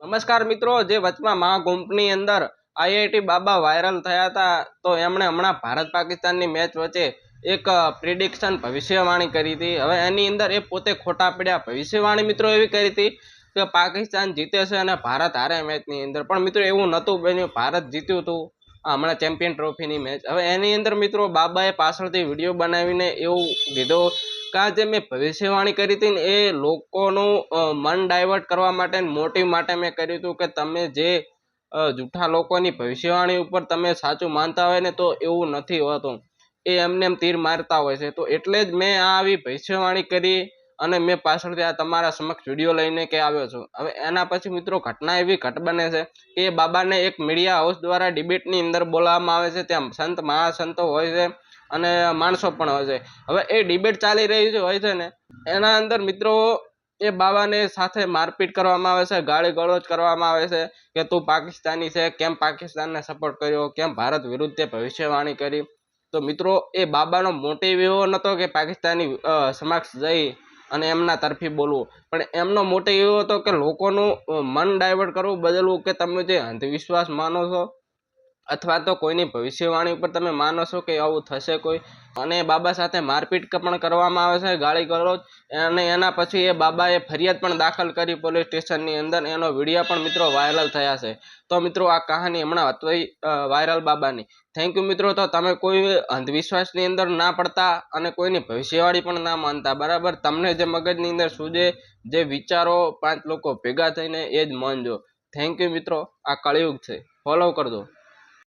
નમસ્કાર મિત્રો, જે વચમાં મહાકુંભની અંદર આઈઆઈટી બાબા વાયરલ થયા હતા, તો એમણે હમણાં ભારત પાકિસ્તાનની મેચ વચ્ચે એક પ્રિડિક્શન ભવિષ્યવાણી કરી હતી. હવે એની અંદર એ પોતે ખોટા પડ્યા. ભવિષ્યવાણી મિત્રો એવી કરી હતી કે પાકિસ્તાન જીતે છે અને ભારત હારે મેચની અંદર, પણ મિત્રો એવું નહોતું બન્યું. ભારત જીત્યું હતું હમણાં ચેમ્પિયન ટ્રોફીની મેચ. હવે એની અંદર મિત્રો બાબાએ પાછળથી વિડીયો બનાવીને એવું કીધું કે જે મેં ભવિષ્યવાણી કરી હતી ને એ લોકોનું મન ડાયવર્ટ કરવા માટે મોટિવ માટે મેં કર્યું હતું કે તમે જે જૂઠા લોકોની ભવિષ્યવાણી ઉપર તમે સાચું માનતા હોય ને તો એવું નથી હોતું, એ એમને એમ તીર મારતા હોય છે. તો એટલે જ મેં આ આવી ભવિષ્યવાણી કરી અને મેં પાછળથી આ તમારા સમક્ષ વિડીયો લઈને કે આવ્યો છું. હવે એના પછી મિત્રો ઘટના એવી ઘટ બને છે કે એ બાબાને એક મીડિયા હાઉસ દ્વારા ડિબેટની અંદર બોલાવવામાં આવે છે. ત્યાં સંત મહાસંતો હોય છે અને માણસો પણ હોય છે. હવે એ ડિબેટ ચાલી રહી હોય છે ને એના અંદર મિત્રો એ બાબાને સાથે મારપીટ કરવામાં આવે છે, ગાળી ગલોચ કરવામાં આવે છે કે તું પાકિસ્તાની છે, કેમ પાકિસ્તાનને સપોર્ટ કર્યો, કેમ ભારત વિરુદ્ધ તે ભવિષ્યવાણી કરી. તો મિત્રો એ બાબાનો મોટિવ એવો નહોતો કે પાકિસ્તાની સમક્ષ જઈ અને એમના તરફી બોલવું, પણ એમનો મોટિવ એવો હતો કે લોકોનું મન ડાયવર્ટ કરવું, બદલવું, કે તમે જે અંધવિશ્વાસ માનો છો અથવા તો કોઈની ભવિષ્યવાણી ઉપર તમે માનો છો કે આવું થશે કોઈ. અને બાબા સાથે મારપીટ પણ કરવામાં આવે છે, ગાળી ગલોચ. અને એના પછી એ બાબાએ ફરિયાદ પણ દાખલ કરી પોલીસ સ્ટેશનની અંદર. એનો વિડીયો પણ મિત્રો વાયરલ થયા છે. તો મિત્રો આ કહાની હમણાં હતી વાયરલ બાબાની. થેન્ક યુ મિત્રો. તો તમે કોઈ અંધવિશ્વાસની અંદર ના પડતા અને કોઈની ભવિષ્યવાણી પણ ના માનતા, બરાબર? તમને જે મગજની અંદર સૂજે, જે વિચારો 5 લોકો ભેગા થઈને એ જ માનજો. થેન્ક યુ મિત્રો. આ કળિયુગ છે, ફોલો કરજો.